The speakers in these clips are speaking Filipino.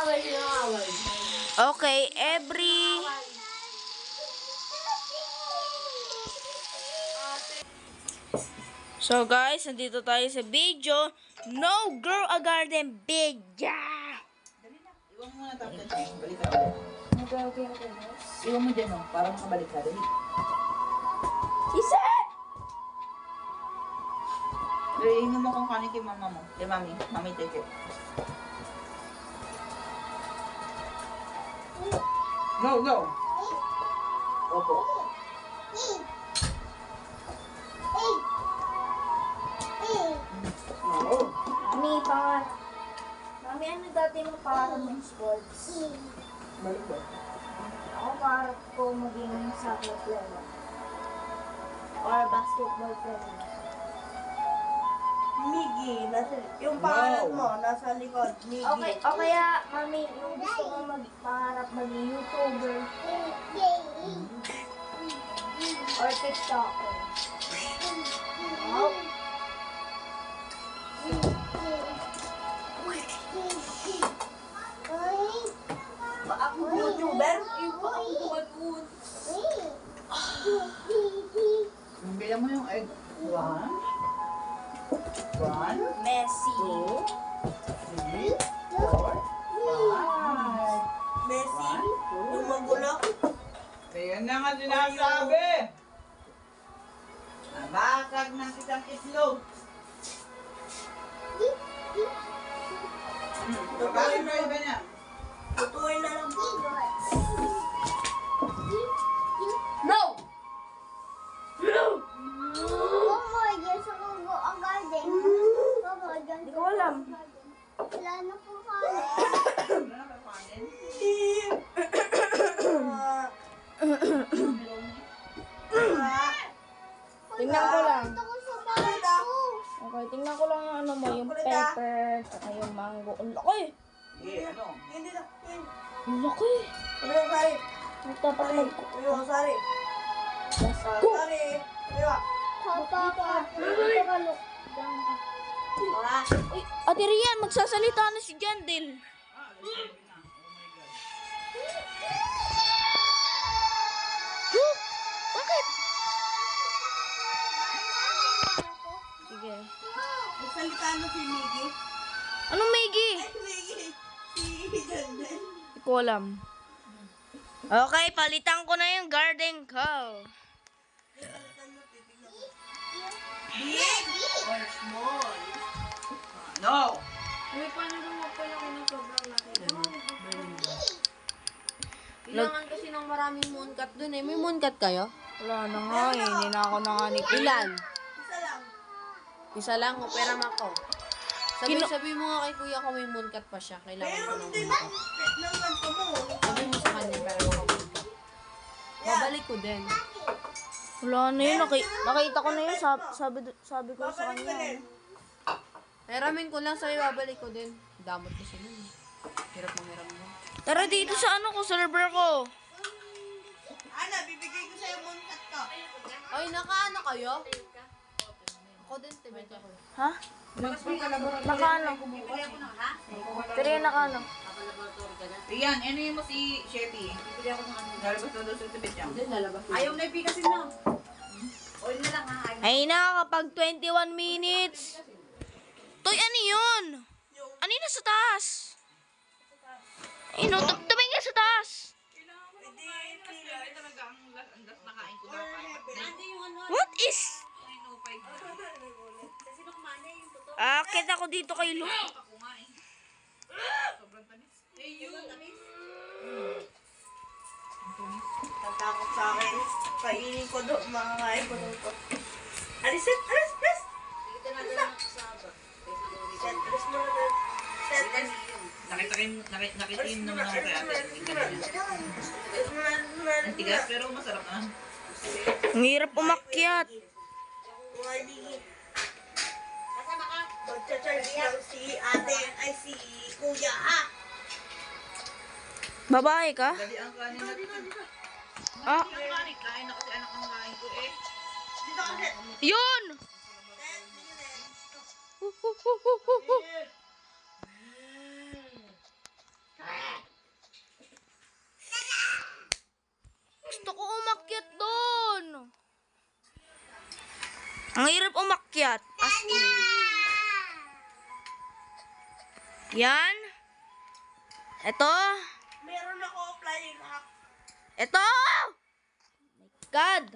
Okay, So guys, nandito tayo sa video. No Grow a Garden video. Dali na. Iwan mo muna tablet. Balik ka ulit. Okay. Iwan mo dyan, para makabalik ka. Dali. Isa! Iingin mo kung kanin kay mama mo. Kay mami. Mami, take it. Go! Opo. Oo. Mami, ano dati mo para ng sports? Balik ba? Ako para ko maging soccer player. Or basketball player. Miggy, yung pangalan mo, nasa likod, Miggy. Okay, o kaya, mami, yung gusto ko pangarap maging YouTuber. Or TikToker. Oh. Ako YouTuber? Yung ako tuwan. Bilang mo yung egg. 1, Messi. 2, 3, 4, 5. Messi? Yung magulo? Ayan na nga sinasabi. Nabakag ng isang itlog. Tutuin na iba niya. Tutuin na lang po. No! Hindi ko alam. Wala na po kami. Ano na ba kanin? Tingnan ko lang. Gusto ko sa bahay ko. Okay, tingnan ko lang yung ano mo, yung pepper, saka yung mango. Ang laki! Yeah, ano? Hindi na. Ang laki! Ano yung sari? Dapat mag... Yung sari. Let's go! Sari. Ayun. Papa. Dito ka, look. Diyan ka. Uy, Ate Rian, magsasalita na si Jandel. Huh? Bakit? Sige. Nagsalita na si Miggy. Anong Maggie? Miggy. Si Jandel. Hindi ko alam. Okay, palitan ko na yung garden ko. Big or small? No! Uy, paano lumapay ako ng sobrang laki? Kailangan kasi ng maraming mooncut dun eh. May mooncut kayo? Wala na nga eh, hindi na ako nanganip. Ilan? Isa lang. Isa lang, operam ako. Sabi mo nga kay kuya ko may mooncut pa siya. Kailangan ko Meron ng din mooncut. ng ganito mo. Sabi mo sa kanya, pero ako mooncut. Babalik ko din. Wala na yun, nakita ko na yun, sabi ko sa Babalik ko kanya. din. Hiramin ko lang sa'yo, babalik ko din. Damot kasi nun eh. Hirap mo hiram mo. Tara dito sa ano ko, server ko. Ana, bibigay ko sa'yo mooncut ko. Ay, nakaano kayo? Ako din, tibet ako. Ha? Nakaano? Tiri, nakaano? Rian, ano mo si Sheppy? Bibili ako ng ano. Lalabas na daw sa tibet niya. Hindi, lalabas ko. Ayaw na ipikasin na. Oil na lang ha. Ay na, kapag 21 minutes. Toy, ano yun? Ano yun nasa taas? Ay no, tumingin sa taas. Talaga ang last na kain ko na. What is? Kita ko dito kay Lu. Tatakot sa akin. Kainin ko doon, mga kain ko doon ko. Alisin, alis, alis! Alis mo na doon. Nakitim naman ako kay ate. Ang tigas pero masarap na. Ang hirap umakyat. Magcha-charge lang si ate, ay si kuya ha. Babae ka? Dali ang kanin na dito. Ah, Ang kanin, kain na kasi anak ang kain ko eh. Dito kasi. yun! Ten minutes. aakyat. As in. Yan. Ito. Meron ako flying hack. Ito! God!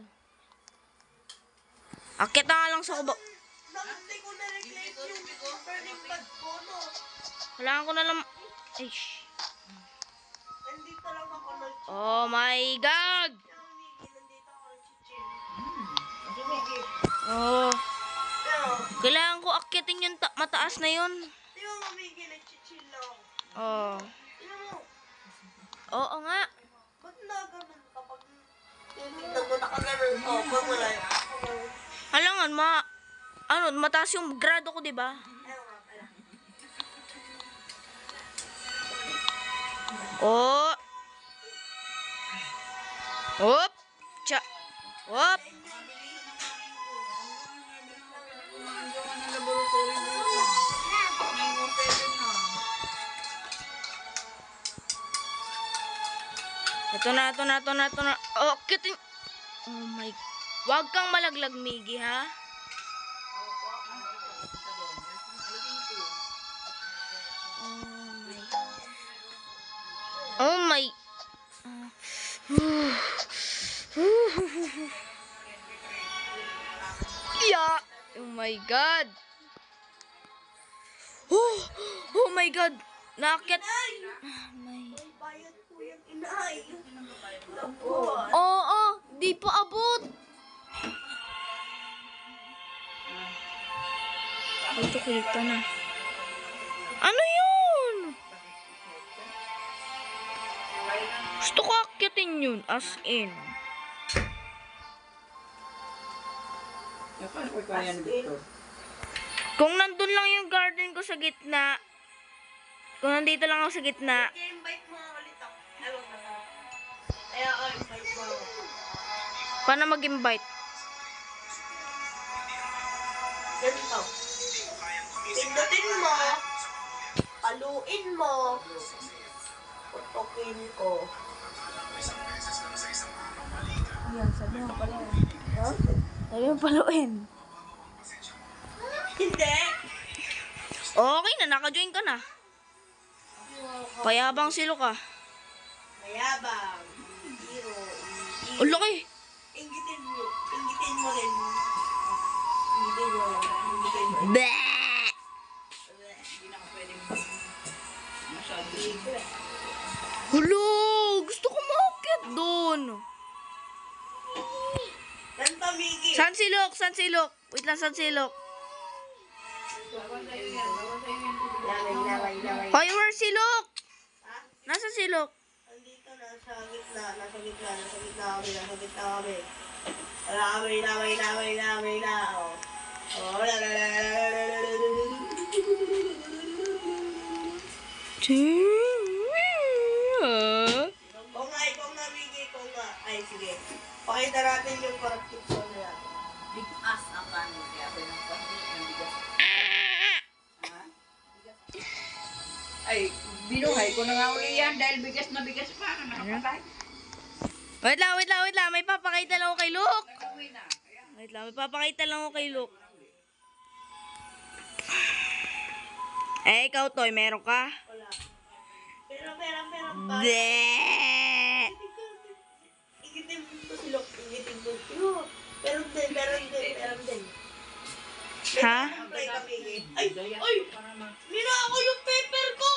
Akyat na nga lang sa kubo. Hindi ko na-reclaim yung burning bag ko, no? Kailangan ko na lang... Ay, shh. Nandito lang ako nag-chill. Oh my God! Nandito ako nag-chill. Kasi Miggy. Oh. Pero, Kailangan ko akyatin yung mataas na yun. di ba mamigil nag-chill lang ako? Oh. Tingnan mo, Oo nga. ba't na ganun kapag tinitignan mo nakaganon ko? Pag wala yung Halangan, mataas yung grado ko, di ba? ayaw nga pala. Oh. Hop. Cha. Hop. Ito na. Oh, kitin. Oh my. Huwag kang malaglag, Miggy, ha? Oh my. Yeah. Oh my God. Oh my God. Nakakit. May bayad po yung inay. Nabuhat. Oo, di pa abot. Ito kita na. Ano yun? Gusto ko akyatin yun, as in. Paano ko kaya ni Victor? Kung nandun lang yung garden ko sa gitna, kung nandito lang ako sa gitna, I-invite mo ulit ako. Ewan ko na. Kaya invite mo ako. paano mag-invite? Ganito. Pindutin mo. Paluin mo. Putokin ko. Sabi mo paluin. Hindi. Okay na, naka-join ka na. Payabang silo ka. Mayabang. Hero. Oh, laki. Ingitin mo. Ingitin mo rin. Ingitin mo rin. Ingitin mo. Bleh! Hindi na ako pwedeng masyado. Hulo! Gusto ko makakit doon. Ganito, Miggy. San silok? Wait lang, san silok? Laway. Hoy, where's silok? Ha? Nasa silok? Andito, nasa gitna kami. Laway na. Oh, Ikaw nga, Miggy, ikaw nga. Ay, sige. Pakita natin yung practice ko na yan. Big ass ang kanin. Kaya pinagpahuli ng bigas. Ha? Ay, binuhay ko na nga uli yan dahil bigas na bigas pa. Nakapatay. Wait lang. May papakita lang ako kay Luke. Nagawin na. Wait lang, may papakita lang ako kay Luke. Eh, ikaw, Toy, meron ka? Wala. Pero pa. Bleh! Igitin ko si Lok. Meron din. Ha? Play ka, Miggy. Ay! Nina ako yung paper ko!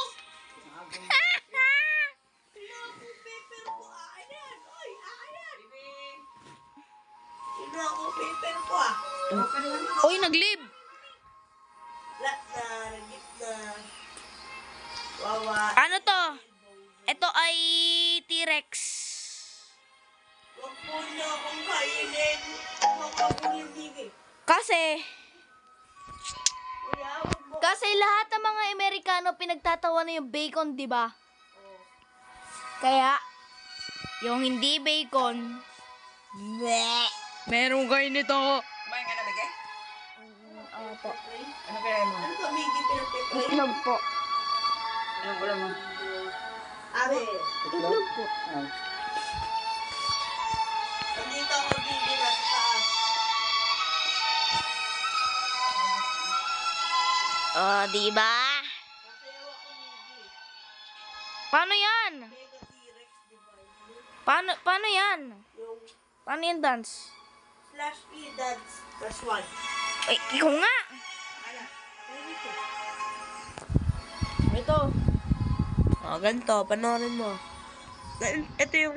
Nina ako yung paper ko. Akin yan. Oy, akin yan. Nina ako yung paper ko, ah. Uy, nag-leave! Lahat na, gitna. Wawa. Ano to? Ito ay T-Rex. Huwag po niyo akong kainin. Makabulin, Miggy. Kasi Kuya, huwag mo. lahat ng mga Amerikano pinagtatawa na yung bacon, di ba? Kaya, yung hindi bacon, bleh, meron kayo nito. Kumain ka na, Bigay? Opo. Ano kaya mo? Ano ka, Miggy, pinagpipray? Itlog po. Anong ulam mo? Abe. Itlog po. Nandito ako, Miggy, nasa taas. Oh, di ba? Sasayaw ako Miggy. Paano yan? Mega T-Rex, di ba? Paano yan? Yung Paano yan dance? slash E dance plus 1. Ay, ikaw nga. Ala, ganito. Ito. Ganito, panoorin mo. Ito yung...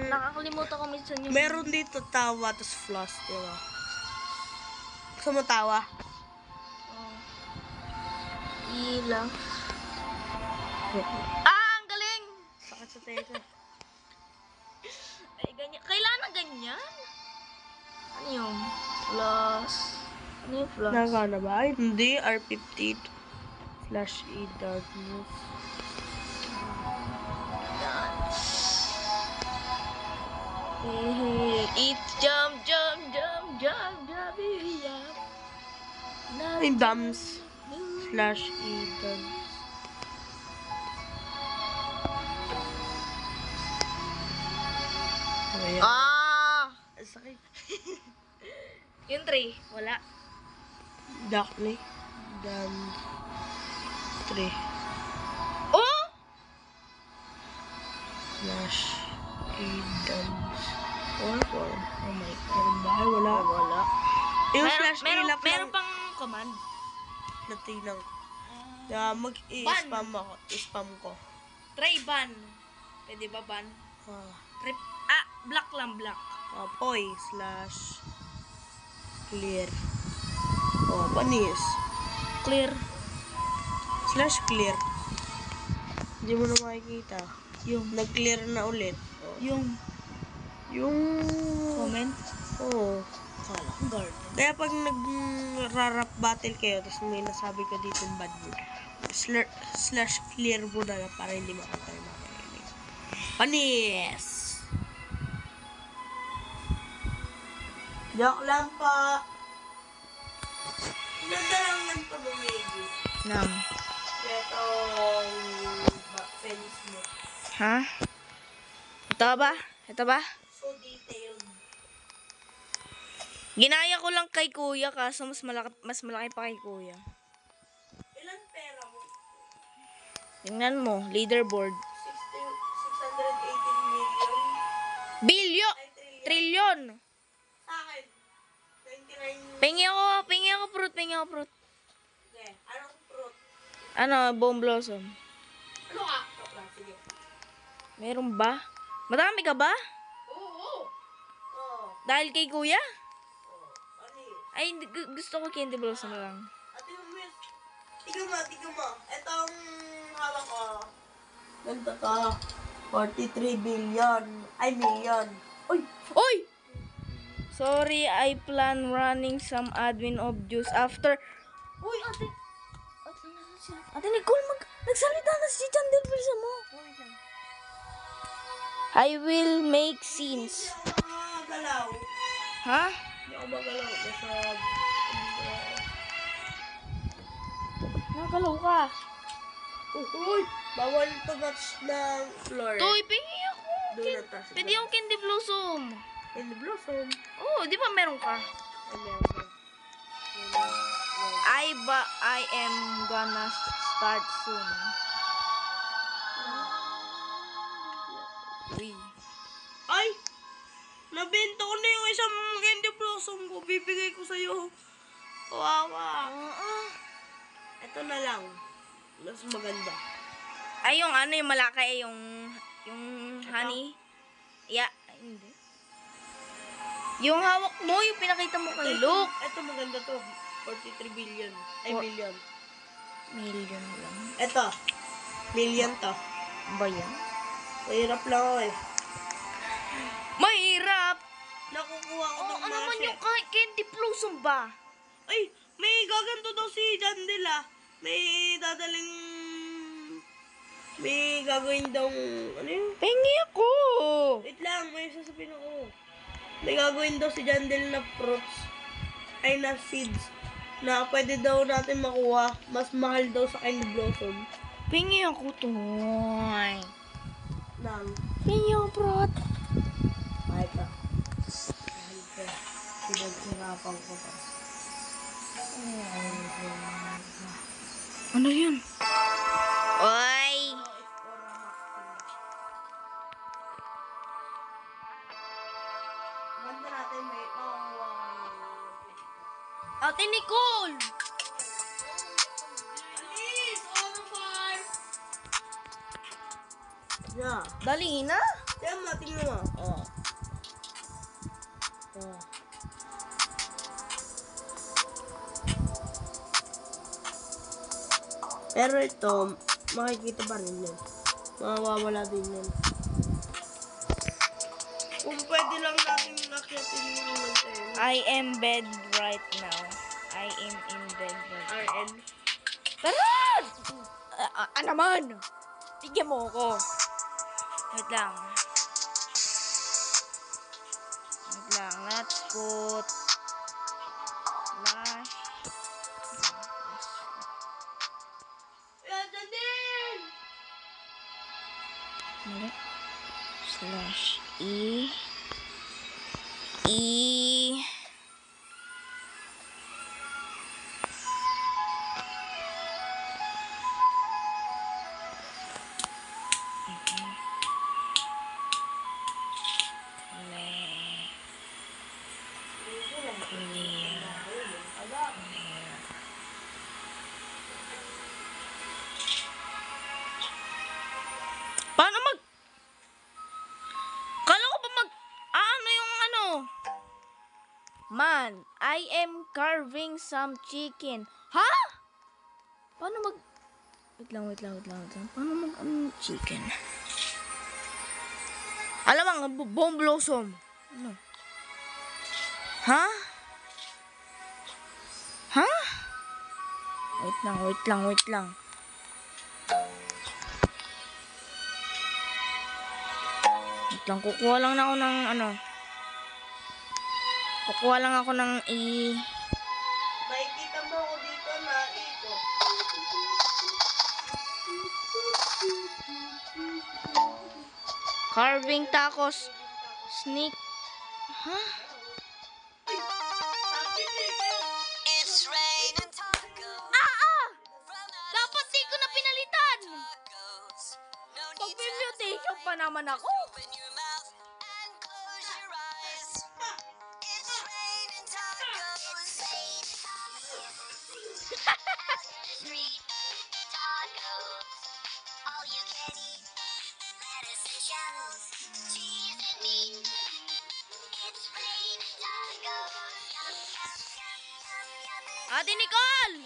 Nakakalimutan ko minsan yung... Meron dito tawa, tapos floss, di ba? Gusto mo tawa? Oh. Ilang. Ah, ang galing! Sakit sa teka. Ay, ganyan. Kailangan ng ganyan? Ano yung floss? Ano yung floss? Nakakana ba? Ay, hindi. R50 slash E darkness. It's jump, jump, jump, jump, jump, jump. Ay, dams slash E dance. Ayan. Ah! Sakit. Yung 3, wala. Darkly. Dance. 3. Oh! Slash E dance. 4. Oh my God. Ba? Wala. Wala. Yung slash E lang meron pang command. natinang ko. Kaya mag-i-spam ako. I-spam ko. Try ban. Pwede ba ban? Black lang, black. Apoy slash clear. Oh, panis. Clear. Slash clear. Hindi mo na makikita. Yung. Nag-clear na ulit. Oh. Yung Yung... comment. Oo. Kala ko guard. Kaya pag nag-rap battle kayo, tapos may nasabi ka dito yung bad word, slash clear mo na lang para hindi makita yung makikita. Panis! Joke lang po. Ganda lang nagpabumigi. Nang. Itong fence mo. Ha? Ito ba? Ito ba? So detailed. Ginaya ko lang kay kuya kaso mas malaki pa kay kuya. Ilan pera mo? Tingnan mo, leaderboard. 618 million. Bilyo! Ay, trillion. Trilyon! Sa akin, 99. Pingi ako fruit. Okay, anong fruit? Ano, bomb blossom. Ano ka? Joke lang, sige. Meron ba? Madami ka ba? Oo. Dahil kay kuya? Ano yun? Ay, gusto ko candy blossom lang. Ate yung miss. Tignan mo. Itong hawak ko. Ganito to. 43 billion. Ay, million. Uy! Oy! Sorry, I plan running some admin obvious after... Uy, ate! Ate Nicole, nagsalita na si Chandel Pilsa mo. I will make scenes. Hindi ako magalaw. Ha? Hindi ako magalaw. Basta... Nakalaw ka. Uy! Bawal to match ng floor. Toy, pingi ako. Doon na taas. Pwede yung candy blossom. In the blossom. Oh, di ba meron ka? Ay, meron ka. I am gonna start soon. Uy. Ay! Nabenta ko na yung isang candy blossom ko. Bibigay ko sa'yo. Kawawa. Ito na lang. Mas maganda. Ay, yung ano, yung malaki, yung honey. Yeah, ay, hindi. Yung hawak mo, yung pinakita mo kay Luke. Ito maganda to. 43 billion. Ay, For- million. Million lang. Ito. Million to. Ba yan? Mahirap lang ako eh. Mahirap! Nakukuha ko Oh, ng ano mga man yung candy blossom ba? Ay, may gaganto daw si Jandel ah. May dadaling... May gagawin daw... Ano yun? Pengi ako! Wait lang, may sasabihin ako. May gagawin daw si Jandel na fruits. Ay, na seeds. Na pwede daw natin makuha. Mas mahal daw sa candy blossom. Pengi ako, Toy. Nang... Pengi ako, bro. Kahit na. Pinagsirapan ko pa. Ano yun? Oy! Ganda natin may Ate Nicole! Alis! Oro farm! Yeah. Dali na. Tingnan mo. Oh. Oh. Pero ito, makikita pa rin yun. Mawawala din yun. Kung pwede lang natin nakyatin yung mountain. I am bed right now. I am in bed right now. RN. Tara! Naman! Tigyan mo ako. Wait lang. Wait lang. Let's put flash. Yan, dyan din! Mali. Slash E. Paano mag... Kala ko pa mag... ano yung ano? Man, I am carving some chicken. Ha? Paano mag... Wait lang. Paano mag... chicken? Alam mo, bomb blossom. Ano? Ha? Ha? Wait lang. Wait lang, kukuha lang ako ng ano. Kukuha lang ako ng Makikita mo ako dito na ikot. carving tacos. Sneak. Ha? It's raining tacos. Dapat di ko na pinalitan. Tacos. No need to Pag-mutation pa naman ako. open your mouth and close your eyes. It's raining tacos. Street tacos. All you can eat. Lettuce and shells. Cheese and meat. It's raining tacos. Yum, yum, yum, yum, yum. Ate Nicole!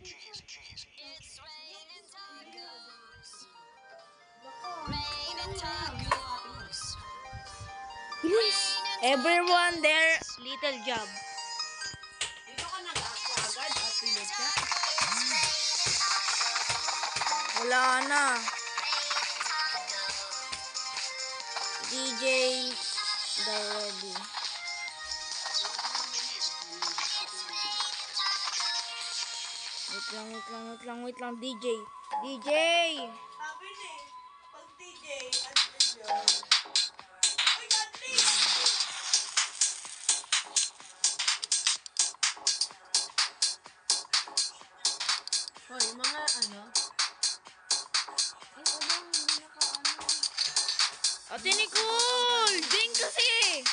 It's raining tacos. Raining tacos. Bilis! Everyone there, little job. Dito ka nag-ako agad at pinod ka. Wala na. DJ Ready. Wait lang, DJ. DJ! Sabi ni, pag DJ, at Uy, Dudley! Hoy, mga ano? Ay, ano, hindi naka-ano. Ate Nicole! Ding kasi!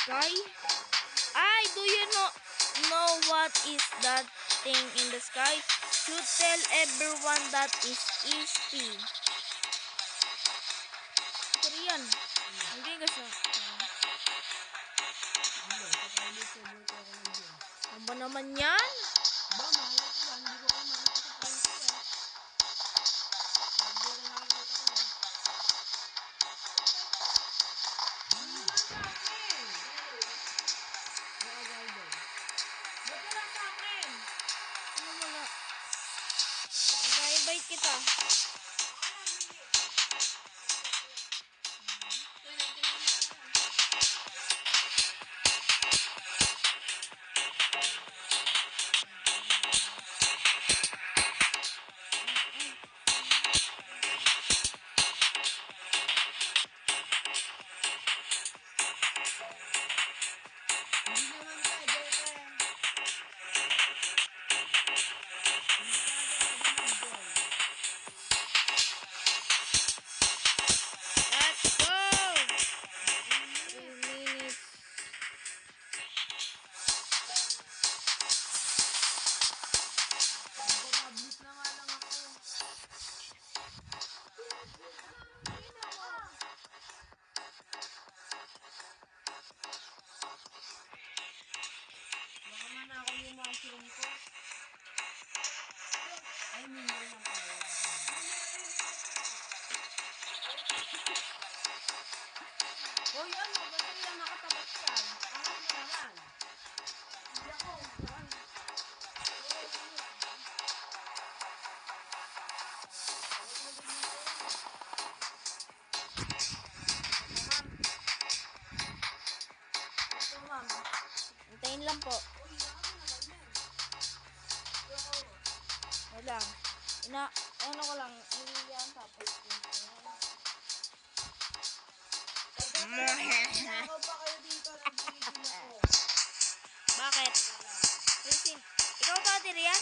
Sky? Ay, do you know what is that thing in the sky? Should tell everyone that is easy. Korean. Hindi ka sa... Ano ba naman yan? Ba, mahal ko ba? Hindi ko pa makita sa price ko eh. Sabi ko na nakikita ko eh. Ba't wala sa akin? Ano wala? Let's go! 3 minutes. Nagpa-publish na nga lang ako. Baka manakaw yung mushroom ko. Ay, mingo lang pala. Hoy, ano? Ba't kaya nakatapat yan? Angat mo naman. Hindi ako. Saan? Ito, ma'am. Hintayin lang po. Wait lang. Ano ko lang. Iliyan tapos. Ako pa kayo dito. Nagpipil ako. Bakit? Listen. Ikaw ba, Adrian?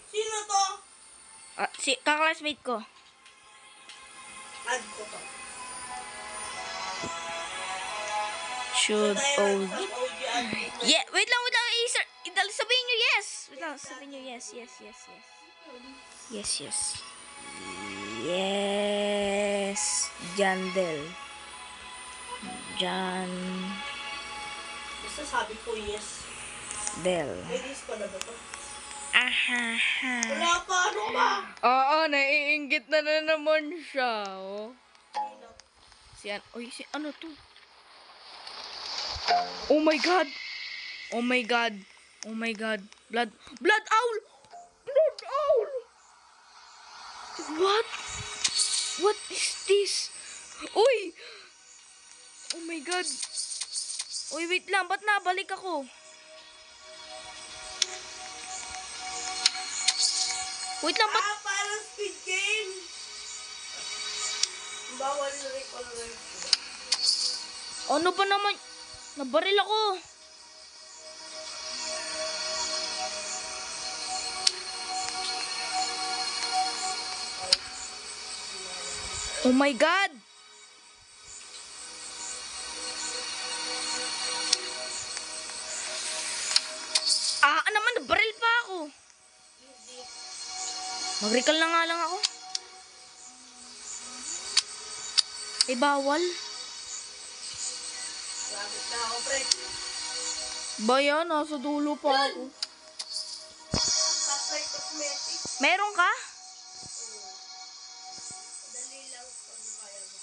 Sino to? Kaklasmate ko. Add ko to. Should Tayo old. sa OG add ko. Yeah, wait lang. Sir. Sabihin nyo yes. Wait lang, sabihin nyo yes. Yes. Jandel. Basta sabi ko yes. Del. Ladies pa na ba to? Ahaha. Wala pa, ano ba? Oo, naiinggit na naman siya. Oh. Ano to? Oh my God. Blood owl. What is this? Uy. Oh my God. Uy, wait lang. Ba't nabalik ako? Wait lang, ba't? Parang Squid Game. Bawal na rin ko na rin. Ano ba naman? Nabaril ako. Oh my God! Naman, nabaril pa ako. Mag-recall na nga lang ako. Bawal. Lapit na ako, pre. Bayan, nasa dulo pa ako. Patrick Cosmetics. Meron ka? Dali lang pag kaya mo.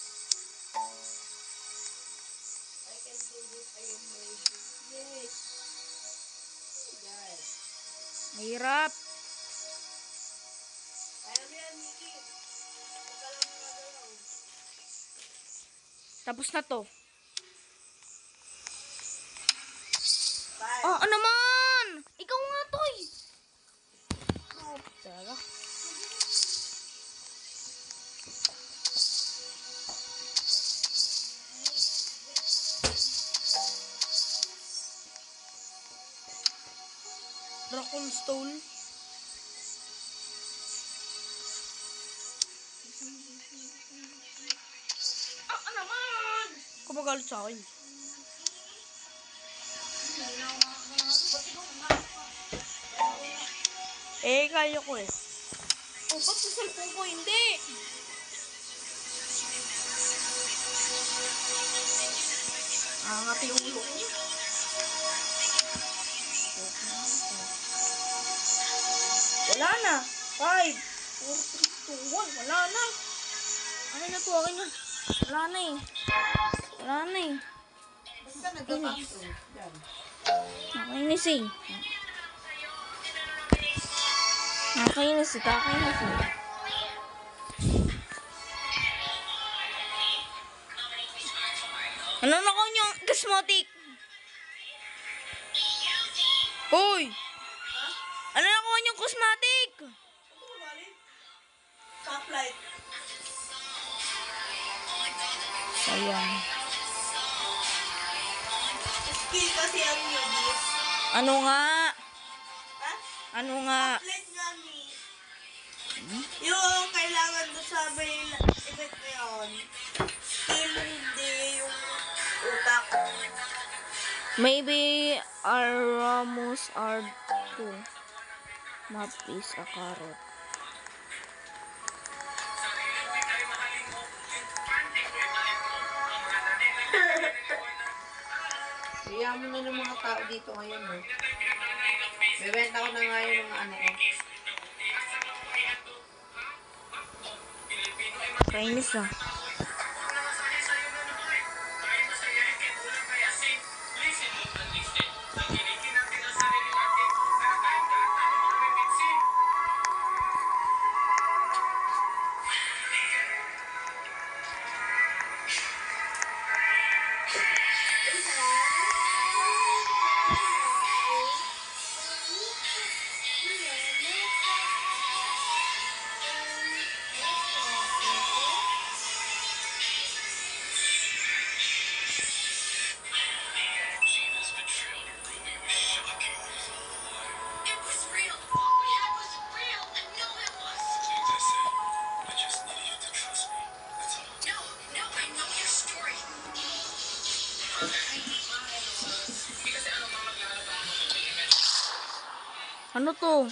I can do this. I am ready. Yes. Guys. Mahirap. Kaya mo yan, Mickey. Huwag ka lang magalaw. Tapos na to. Bye. Ano naman? Ikaw nga, Toy. Oh, tara. Dragonstone. Ano naman? Kumagalit sa akin. Kaya ko eh. Oh, ba't sa cellphone ko hindi? Angati yung ulo ko. Wala na. 5, 4, 3, 2, 1. Wala na. Ano na po, okay na. Wala na eh. Wala na eh. Basta nagka-pantro. Yan. Nakainis eh. Nakainis eh. Kakainis eh. Ano na ko nyo? Cosmotic! Uy! Ano na ko nyo? Cosmotic! Stoplight. Sayang. Skill kasi ang newbies. Ano nga? Ha? Ano nga? Stoplight nga ni. Yung kailangan doon sa may event na yun. Skill hindi yung utak. Maybe our Ramos R2 map is a carrot. Iyan mo na ng mga tao dito ngayon, no? Bebenta ko na nga yung mga ano ko. Kainis ah. It was real. All we had was real. I know it was. Like I said, I just needed you to trust me. That's all. No, I know your story. Ano to?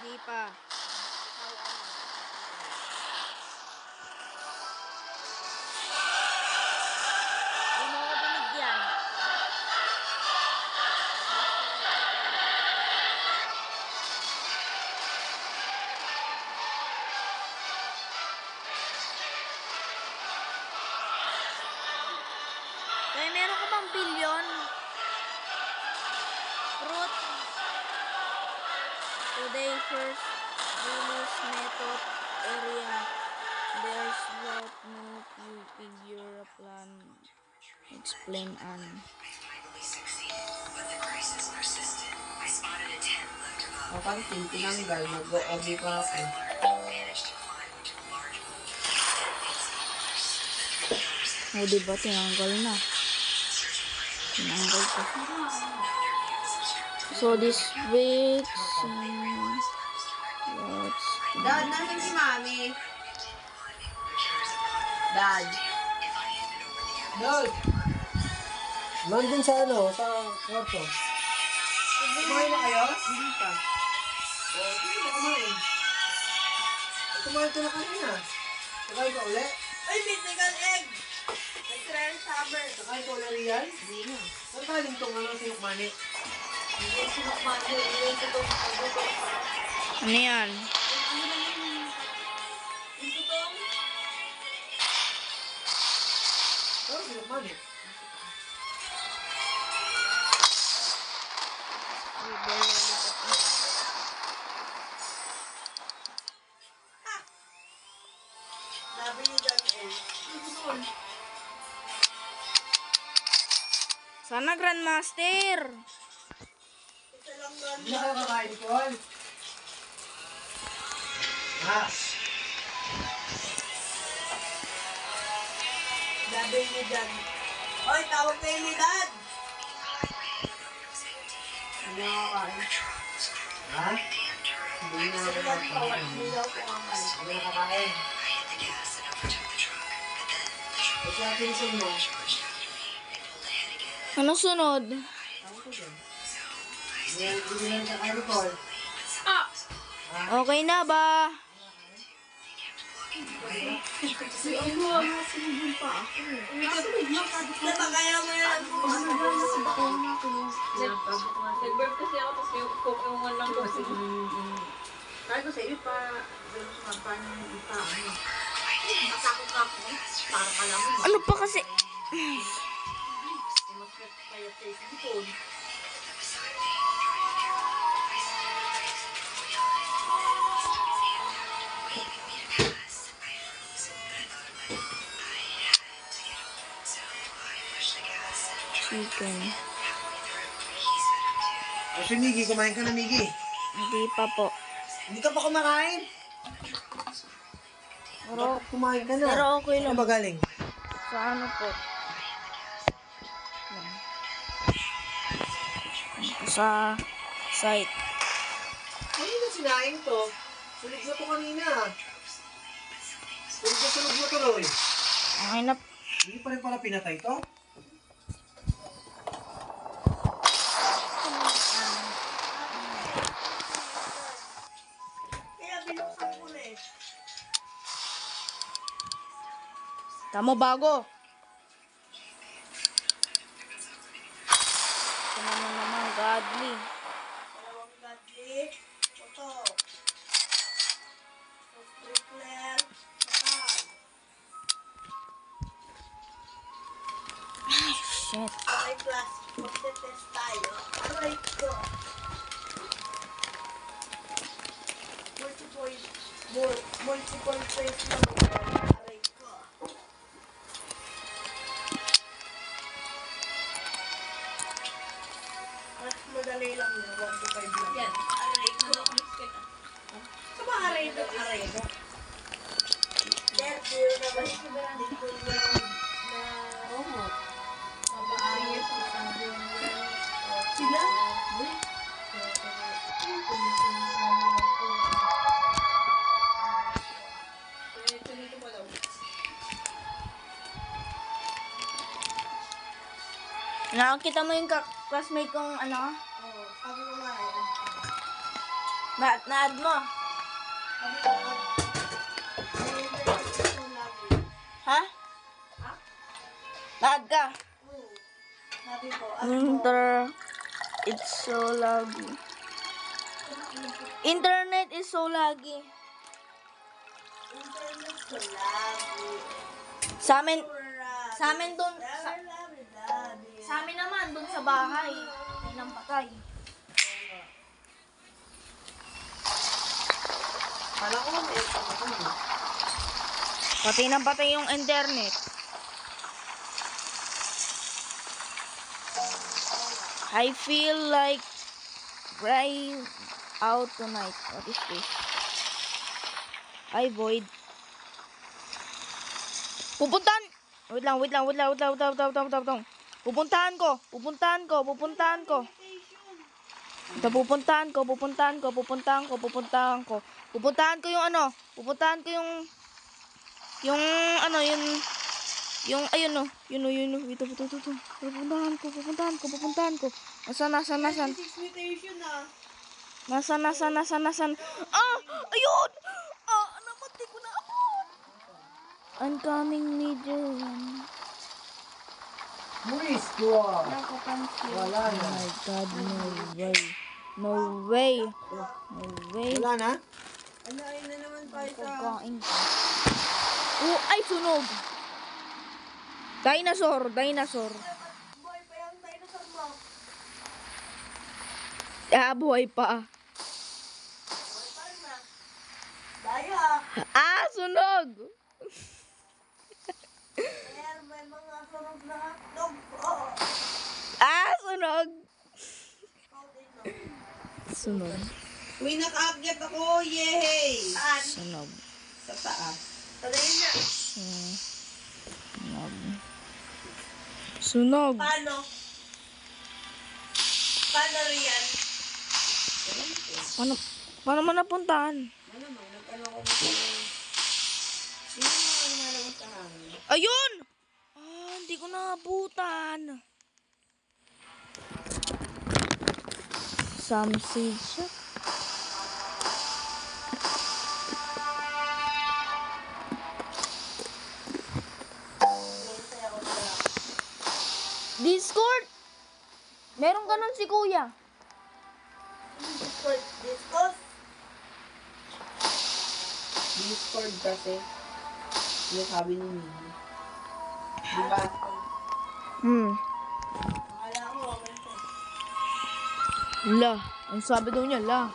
Di pa. Di mo ako binigyan. Kaya meron ka bang billion? Fruit. Today first bonus method area. There's what no you figure a plan. Explain an. Finally succeeded, but the crisis persisted. I spotted a tent left above. O, pansin, tinanggal. Mag-OB pa ako. Managed to climb into a large hole. O diba tinanggal na. Tinanggal pa. So this week's what's Dad, nahin si Mami. Dad. Dad. Nandun sa ano, sa kwarto. Kumain na kayo? Hindi pa. O, hindi na kumain. Kumain ka na kanina. Kumain ka ulit? Ay, mythical egg! Nag-try summer. Kumain ka ulit riyan? Hindi na. Saan galing tong ano, siyok mani? Hindi ko sinukmano. Hindi ko itong pagbuto. ano yan? Saan siyok mani? Sabi ni John L. Sana Grandmaster. Ito lang doon. Hindi ka kakain, Paul. Ha? Sabi ni John. Oy, tawag kayo ni Dad. Hindi na kakain. Ha? Hindi na ako kakain. Hindi na ako kakain. Hindi ka kakain. Ito ang pinsan mo. Ano sunod? Hindi bibilan ka kayo, Paul. Okay na ba? Diba kaya mo yan? Nag-burp kasi ako, tapos yung coke yung walang coke. Sabi ko sa iyo pa, paano yung ipa, ano? Matakot ka ako, para ka lang mo. Ano pa kasi? Kaya sa isipon. Chicken. O si Miggy, kumain ka na, Miggy. Hindi pa po. Hindi ka pa kumakain? Pero, Kumain ka na. pero okay Ano lang. ba galing? Sa ano po? Yan. Sa site. Ano na sinain to? Sunog na to kanina. Sunog na tuloy. Okay na. Hindi pa rin pala pinatay to? Kaya binuksan ko na eh. Tamo bago. Ito naman godly. Dalawang gadli. Ito. Tripler. Sakal. Shit. Okay, class. Magte-test tayo. Aray ko. Multiple choice lang. Aray ko. Mas madali lang yun. 1 to 5 lang. Yan. Aray ko. Sa mga aray ko. Aray ko. Dahil yun naman. Dito na sila? Nakakita mo yung classmate kong ano? Oo, sabi ko nga eh. Na-add mo? Sabi ko nga. May internet ko lagi. Ha? Na-add ka? Oo. Sabi ko, It's so laggy. Internet is so laggy. internet ko lagi. Sa amin dun, Labi. sa amin naman dun sa bahay. Ay nang patay. Kala ko may Pati nang patay yung internet. I feel like right out tonight. What is this? Ay, void. Pupuntahan! Wait lang. Pupuntahan ko. Ito, pupuntahan ko yung ano. Ito. Pupuntahan ko. Nasaan? Mutation ah. Nasaan? Ah! Ayun! Ah! Napatay ko na ako! Uncoming medium. Luis, kuha. Nakapansin. Wala Oh na. my God, no way. Wala na? Ano ay na naman tayo sa... Pagkain ko. Oh, ay, sunog! Dinosaur. Boy, pa yung dinosaur mo. Buhay pa. Boy, paano na? Daya. Ah, sunog! Kaya may mga sunog na hotdog. Oo. Ah, sunog! Sunog. May nakaakyat ako, yehey! Saan? Sunog. Sa taas. Tadayin na. Sunog. Paano? Paano riyan? Paano mo napuntahan? Ano mo, nag-ano ko mo Sino mga inalabas sa hangin? Ayun! Ah, hindi ko naabutan. Some seed shop. Discord? Meron ganun si kuya. Discord kasi. Yung sabi ni Mimi. Diba? Akala ko, okay to. La. Ang sabi daw niya, la.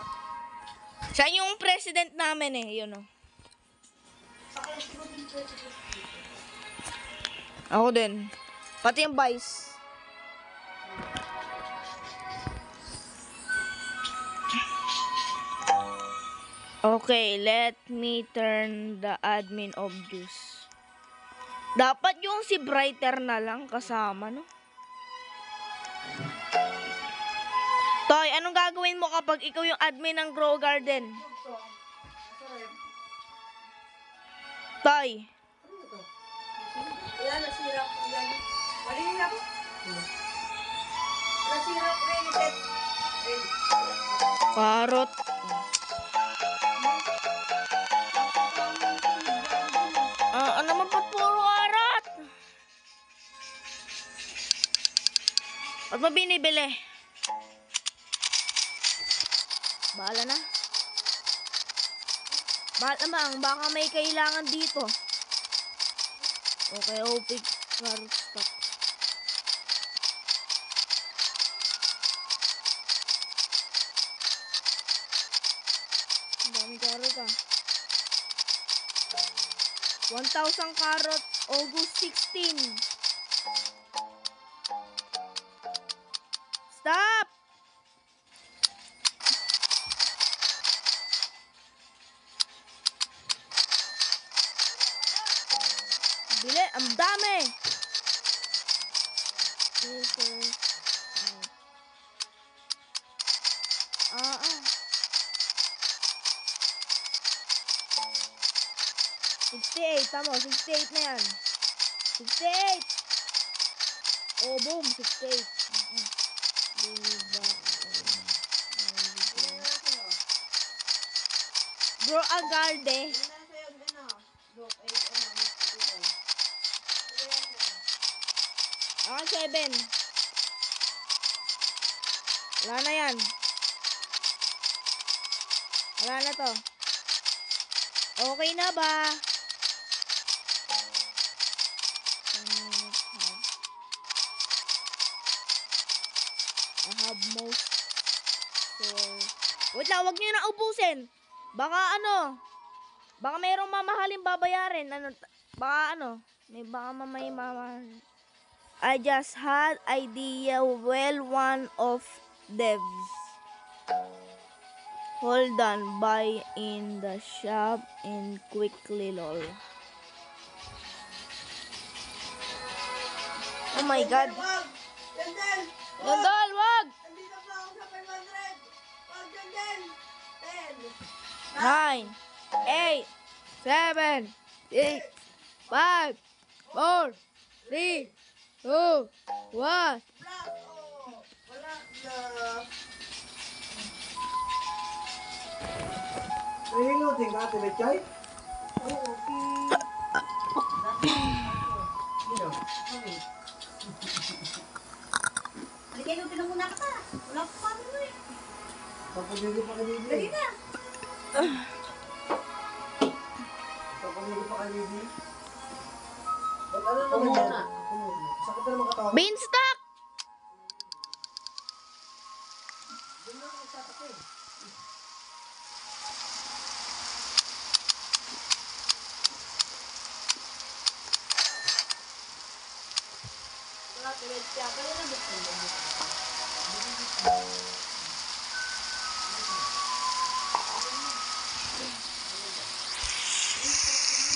Siya yung president namin eh. Yun o. Ako din. Pati yung vice. Okay, let me turn the admin obvious. Dapat yung si Brighter na lang kasama, no? Toy, anong gagawin mo kapag ikaw yung admin ng Grow Garden? Toy. Wala, nasira ko yan. Malina po. Nasira ko yan. Karot. Ano naman pa puro arat? Ba't mo binibili? Bahala na. Bahala namang, baka may kailangan dito. Okay, open carrot stock. Ang dami carrot ah. 1,000 carrot, August 16. Stop! Bili, ang dami! Ah. 68, tama, 68 na yan. 68! Oh, boom, 68. Bro, agarde. Ah, 7. Wala na yan. Wala na to. Okay na ba? I have most for... Wait lang, huwag niyo na ubusin. Baka baka mayroong mamahaling babayarin. Baka may mamahaling. I just had idea, well, one of devs. Hold on, buy in the shop and quickly lol. Oh my god. Wag! Jandel! Londol, wag! Nandito pa ako sa 500! Wag, Jandel! 10! 9, 8, 7, 6, 5, 4, 3, 2, 1. Black! Oh! Wala na! Nahilutin ka, Ate Betchay? Halika, inutin na muna ka. Wala ko pa mo eh. Papagili pa kanina. Dali na. Papagili pa kanina. Ba't ano naman yan? Sakit na naman katawan. Beanstalk! Doon na ako sasakin. Wala, tiwid siya. Kaya na gusto mo.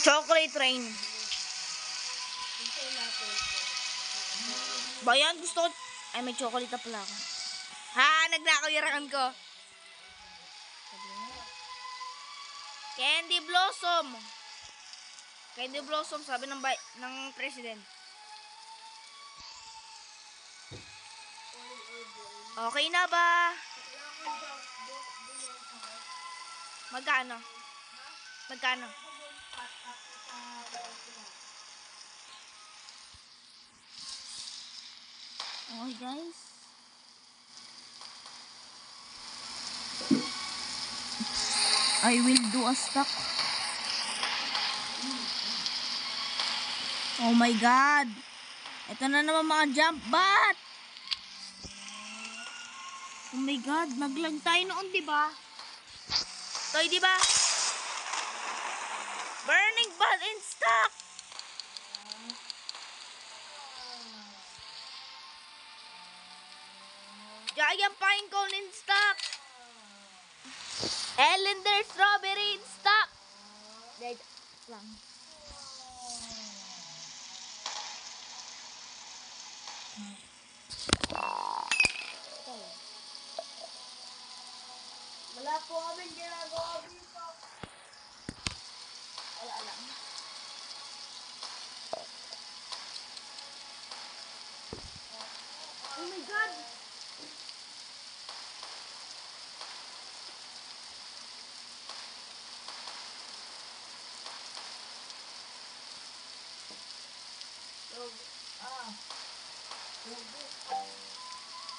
Chocolate rain. Bayan, gusto ko. Ay, may chocolate na pala ako. Ha, nagnakaw yung rakan ko. Candy Blossom. Candy Blossom, sabi ng president. Okay na ba? Magkano? Magkano? Okay, guys. I will do a stock. Oh my God. Ito na naman mga jump bat. Oh my God, naglag tayo noon, di ba? Toy, di ba? Burning bat in stock. Giant pine cone in stock. Ellender strawberry in stock. Wait lang. Wala po kaming ginagawa dito. Wala lang. Oh my God!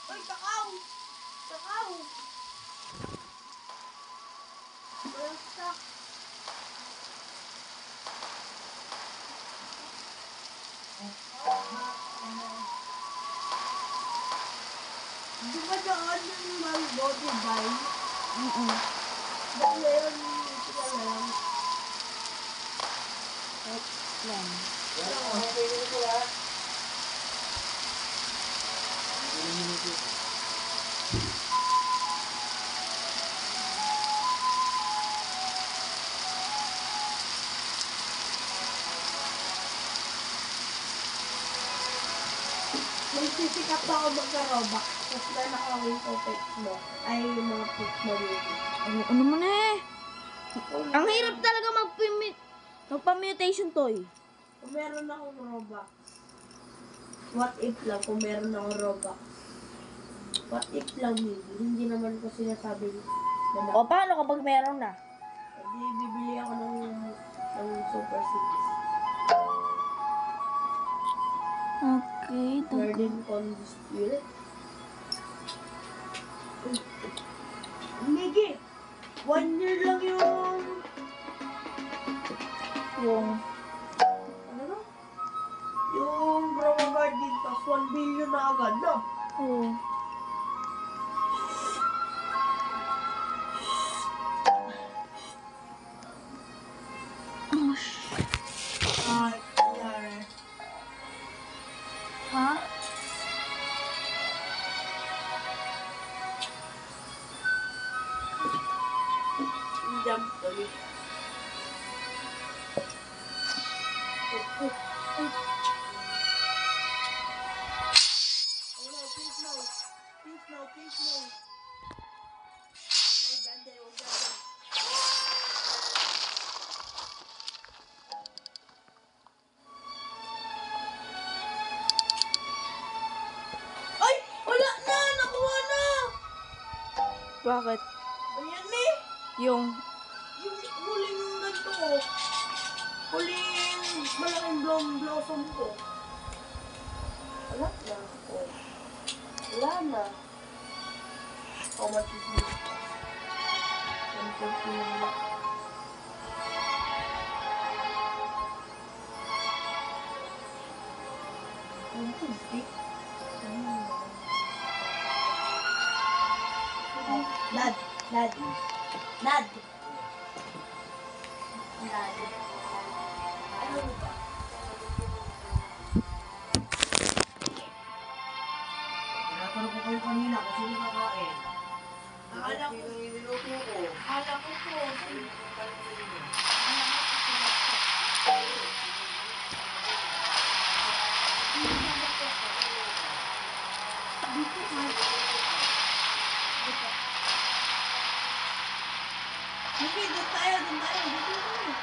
Ay, kakao! Kakao! Basta. Di ba daan yung mango, Dubai? Ba't meron sila lang? Lang. Yan o, pwede ko lahat. Nagsisikap pa ako magka-robak. Tapos na nakawin ko pets mo. Ay, yung mga pets mo dito. Ano mo na eh? Ang hirap talaga magpa-mutation toy. Kung meron akong robak. What if lang kung meron akong robak? What if lang, maybe. Hindi naman ko sinasabi na O paano kapag meron na? Hindi, bibili ako ng Super 6. Okay. Garden Condi Spirit. Migi! 1 year lang Yung ano na? Yung Brahma Garden, tapos 1 billion na agad, no? oh. Ay, nangyari. Ha? Jump ulit. Oh no, please no. Please no, please no. Oh, ganda, oh, ganda. Ay! Wala na! Nakuha na! Bakit? Ayan eh! Yung Yung huling ganito ko. Huling malaking blossom ko. Wala na. Oh. Wala na. How much is this? 150. Dad. Dad. Dad. Dad. Ano ba? Tinatanong ko kayo kanina kung sino kakain. Akala ko. Sino yung niluto ko? Akala ko po. Hindi, doon tayo. Dito tayo.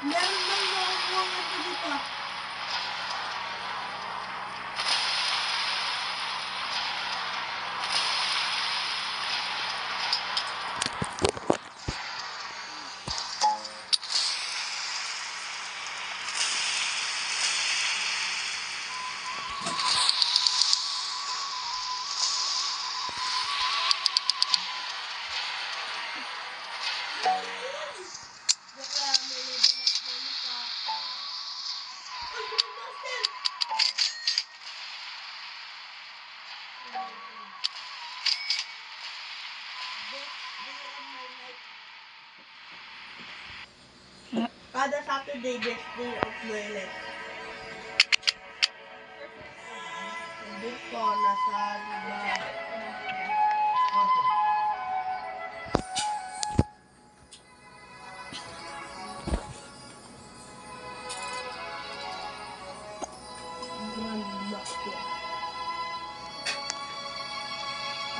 Meron lang nakukuha nga ito dito. Joke lang, may level up na mukha. Ay, Buster! Kada Saturday, best day of my life. Hindi ko nasa diba.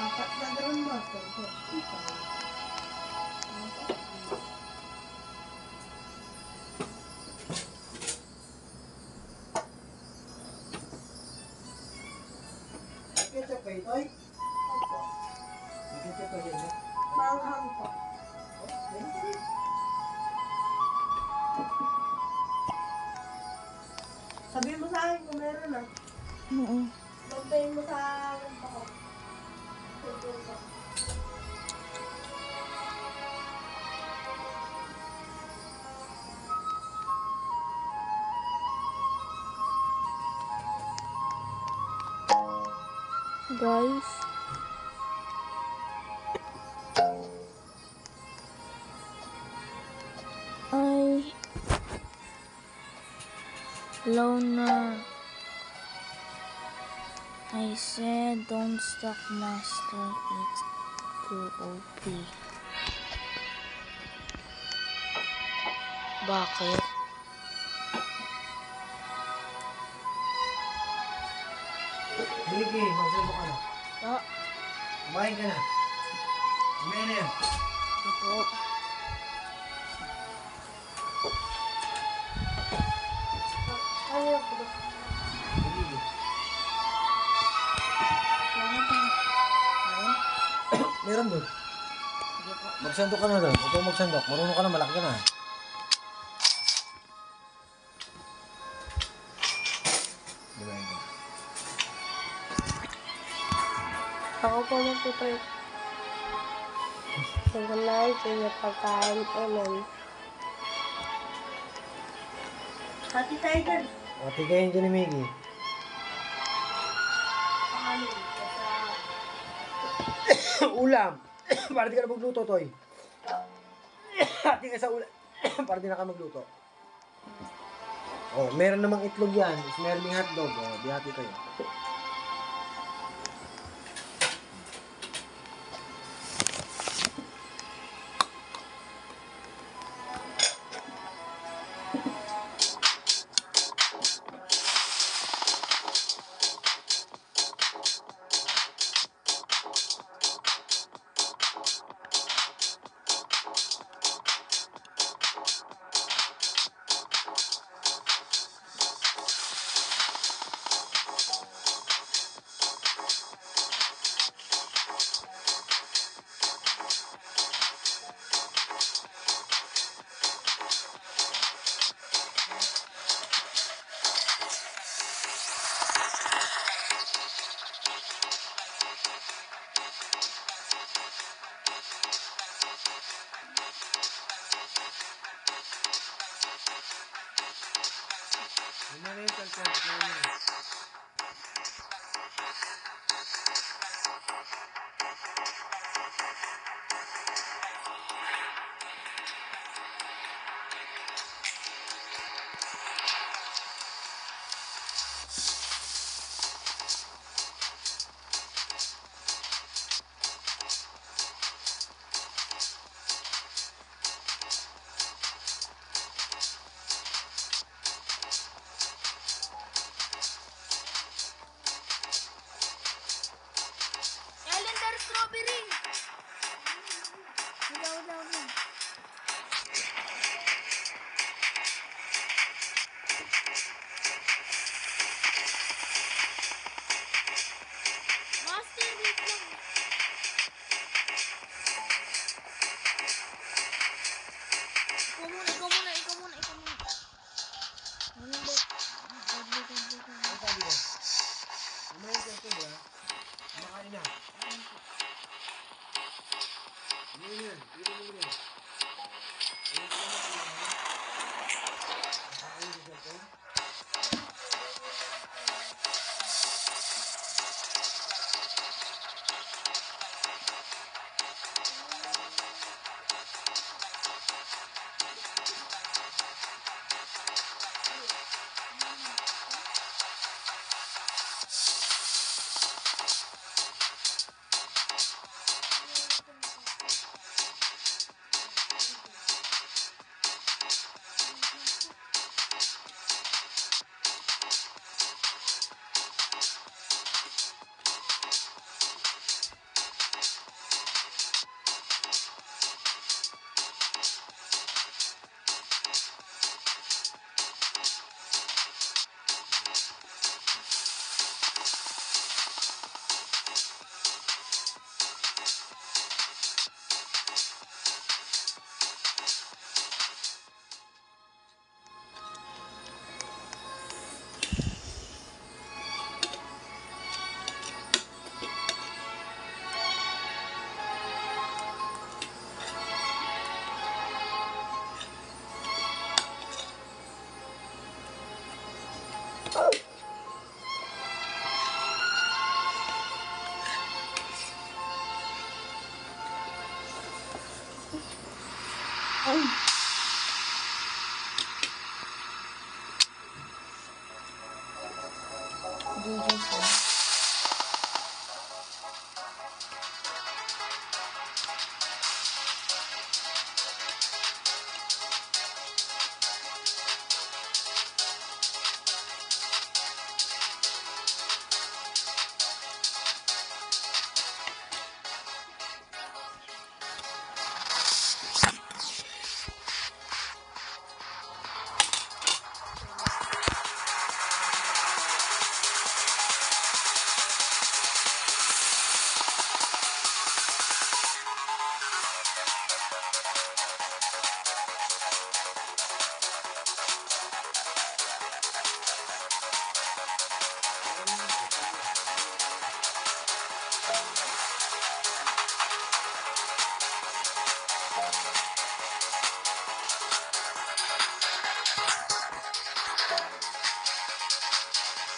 Apat na doon ba? Ketchup ba ito ay? Opo. May ketchup ba yan? Manghang po. Sabihin mo sa akin kung meron ah. Oo. Magtayin mo sa akin ako. Guys. Ay. Loner. I said don't stop master, it's too OP. Bakit? Sige, magsalo ka na. Ah, Kumain ka na. Kumain na yan. ito. Ayaw ko ba? Sige. Meron doon. Magsandok ka na doon. Ito magsandok. Marunong ka na, malaki ka na. Di ba ito? Ako po magtutoy. Sandalay, sige pagkain, amen. Hati tayo dyan. O, tigayin dyan ni Miggy. Paano? Ulam. Para di ka na magluto, Toy. Hati ka sa ulam. Para di na ka magluto. Oh, meron namang itlog yan. Meron ding hotdog. Oh, di hati kayo. Yun na rin, cellphone.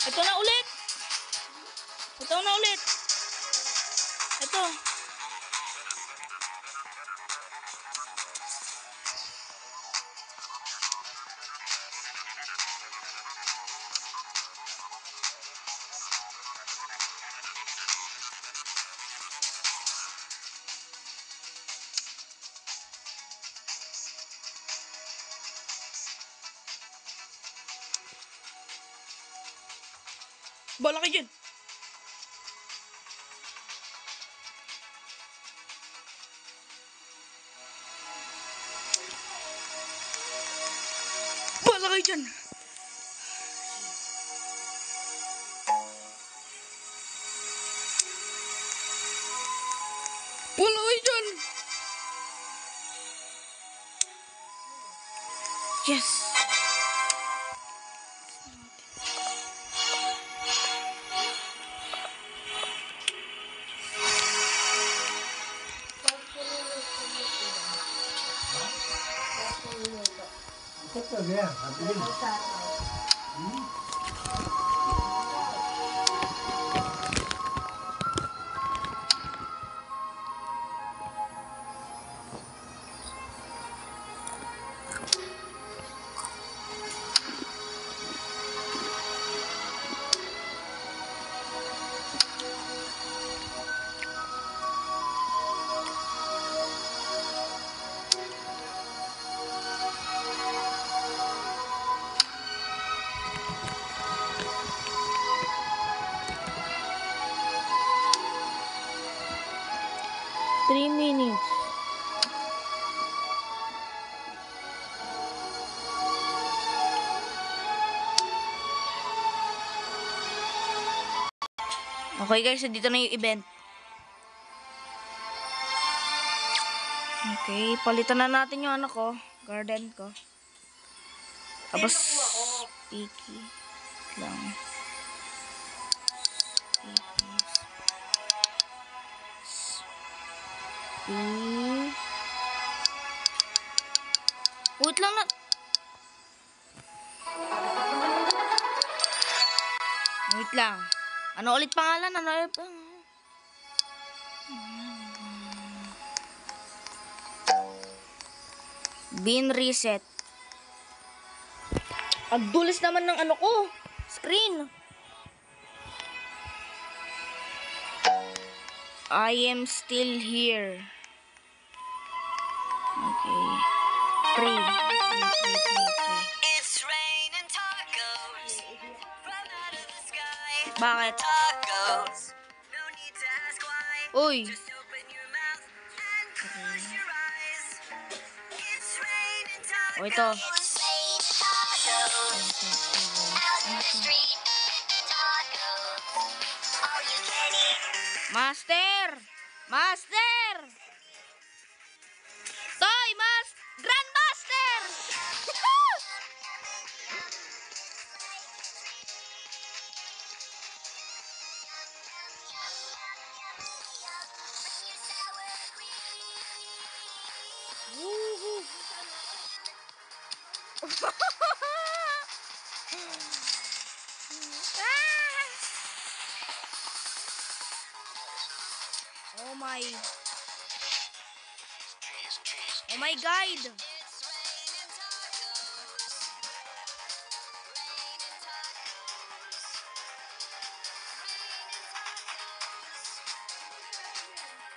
Ito na ulit. Ito na ulit. Ito. Bala kayo dyan. Bala kayo dyan. Bala kayo dyan. Yes. Ito yan. Habilin. Three minutes. Okay guys, so dito na yung event. Okay, palitan na natin yung ano ko, garden ko. Tapos, sticky lang. Wait lang na. Wait lang. Ano ulit pangalan? Ano ulit pangalan? Bin reset. Ang dulis naman ng ano ko. Screen. I am still here. Okay. Pray. It's raining tacos from out of the sky. Bakit? Tacos. No need to ask why. Uy. Just open your mouth and close your eyes. It's raining tacos. O ito. It's raining tacos. Out in the street. Tacos. Are you kidding? Master! Master! Toy! Grandmaster! Oh my. Oh my God.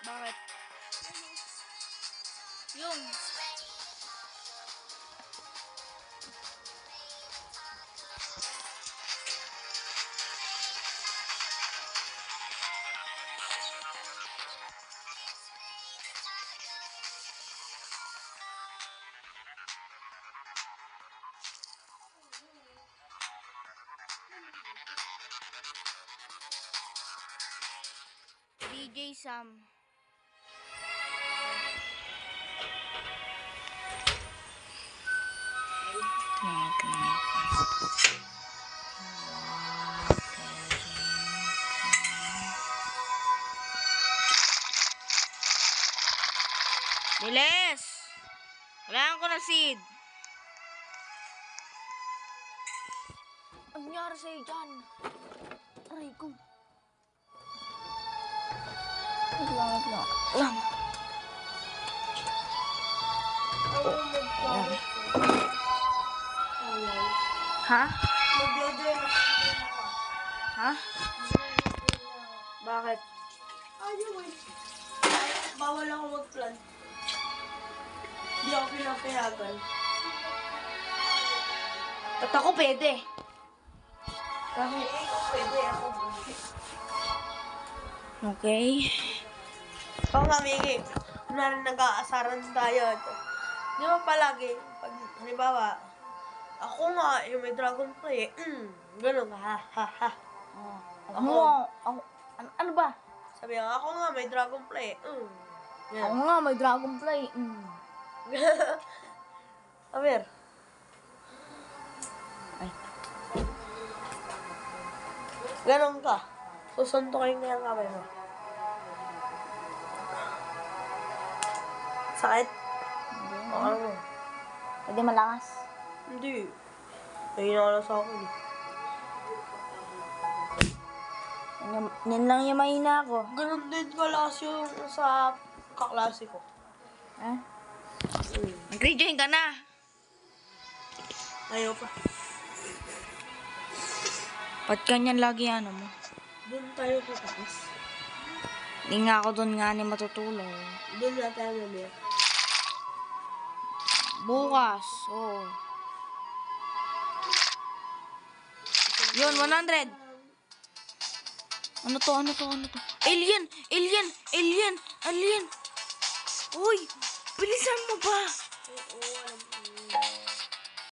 Bakit? Yung. DJ Sam. Bilis! Kailangan ko na seed. Ang nangyari sa'yo dyan? Aray ko. Lang. Ha? Mag-join ako. Ha? Bakit? Bawal ako mag-plan. Hindi ako pinapayagan. Ba't ako pwede? Kasi pwede ako. Okay. Ikaw nga, Miki. Kunwari nag-aasaran tayo. Di ba palagi, pag halimbawa, ako nga, yung may dragon play, ganun, ha, ha, ha. Ano ba? Sabi nga, ako nga, may dragon play, Ako ganun. nga, may dragonfly. Aber. Ay. Ganun ka. Susuntukin ka yung kamay mo. Sakit? O ano? Pwede malakas. Hindi. Nahina sa akin eh. Yan lang yung mahina ako. Ganun din kalakas yung sa kaklase ko. Ha? Mag-rejoin ka na. Ayaw pa. Ba't ganyan lagi ano mo? Doon tayo tapos. Hindi nga ako doon nga ni matutulog. Doon na tayo mamaya. Bukas. Oo. Yun, 100. Ano to? Alien! Uy! Bilisan mo ba? Oo, alam mo.